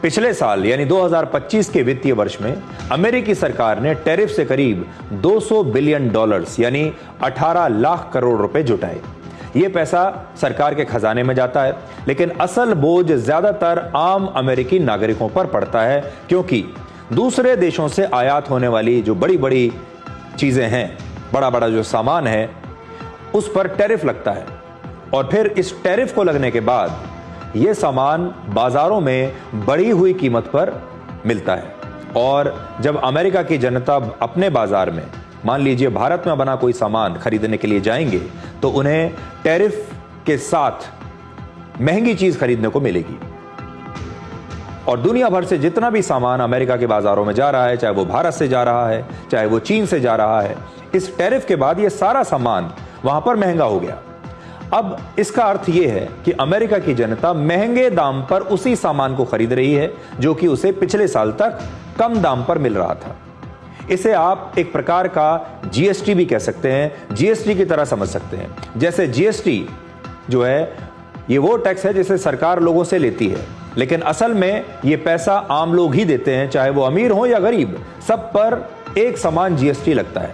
पिछले साल यानी 2025 के वित्तीय वर्ष में अमेरिकी सरकार ने टैरिफ से करीब $200 बिलियन यानी 18 लाख करोड़ रुपए जुटाए। यह पैसा सरकार के खजाने में जाता है, लेकिन असल बोझ ज्यादातर आम अमेरिकी नागरिकों पर पड़ता है, क्योंकि दूसरे देशों से आयात होने वाली जो बड़ी बड़ी चीजें हैं, बड़ा बड़ा जो सामान है, उस पर टैरिफ लगता है और फिर इस टैरिफ को लगने के बाद यह सामान बाजारों में बढ़ी हुई कीमत पर मिलता है। और जब अमेरिका की जनता अपने बाजार में, मान लीजिए भारत में बना कोई सामान खरीदने के लिए जाएंगे, तो उन्हें टैरिफ के साथ महंगी चीज खरीदने को मिलेगी। और दुनिया भर से जितना भी सामान अमेरिका के बाजारों में जा रहा है, चाहे वो भारत से जा रहा है, चाहे वो चीन से जा रहा है, इस टैरिफ के बाद ये सारा सामान वहां पर महंगा हो गया। अब इसका अर्थ यह है कि अमेरिका की जनता महंगे दाम पर उसी सामान को खरीद रही है जो कि उसे पिछले साल तक कम दाम पर मिल रहा था। इसे आप एक प्रकार का जीएसटी भी कह सकते हैं, जीएसटी की तरह समझ सकते हैं। जैसे जीएसटी जो है ये वो टैक्स है जिसे सरकार लोगों से लेती है, लेकिन असल में ये पैसा आम लोग ही देते हैं, चाहे वो अमीर हो या गरीब, सब पर एक समान जीएसटी लगता है,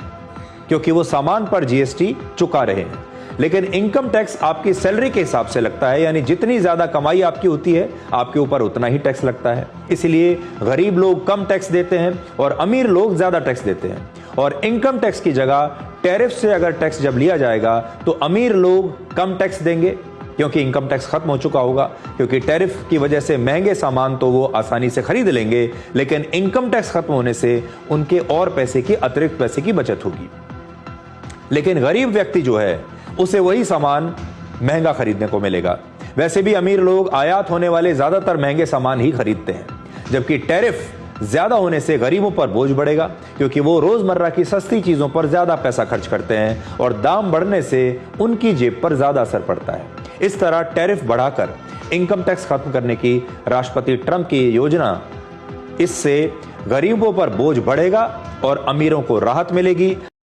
क्योंकि वो सामान पर जीएसटी चुका रहे हैं। लेकिन इनकम टैक्स आपकी सैलरी के हिसाब से लगता है, यानी जितनी ज्यादा कमाई आपकी होती है आपके ऊपर उतना ही टैक्स लगता है। इसलिए गरीब लोग कम टैक्स देते हैं और अमीर लोग ज्यादा टैक्स देते हैं। और इनकम टैक्स की जगह टैरिफ से अगर टैक्स जब लिया जाएगा तो अमीर लोग कम टैक्स देंगे, क्योंकि इनकम टैक्स खत्म हो चुका होगा, क्योंकि टैरिफ की वजह से महंगे सामान तो वो आसानी से खरीद लेंगे, लेकिन इनकम टैक्स खत्म होने से उनके और पैसे की, अतिरिक्त पैसे की बचत होगी। लेकिन गरीब व्यक्ति जो है उसे वही सामान महंगा खरीदने को मिलेगा। वैसे भी अमीर लोग आयात होने वाले ज्यादातर महंगे सामान ही खरीदते हैं, जबकि टैरिफ ज्यादा होने से गरीबों पर बोझ बढ़ेगा, क्योंकि वो रोजमर्रा की सस्ती चीजों पर ज्यादा पैसा खर्च करते हैं और दाम बढ़ने से उनकी जेब पर ज्यादा असर पड़ता है। इस तरह टैरिफ बढ़ाकर इनकम टैक्स खत्म करने की राष्ट्रपति ट्रंप की योजना, इससे गरीबों पर बोझ बढ़ेगा और अमीरों को राहत मिलेगी।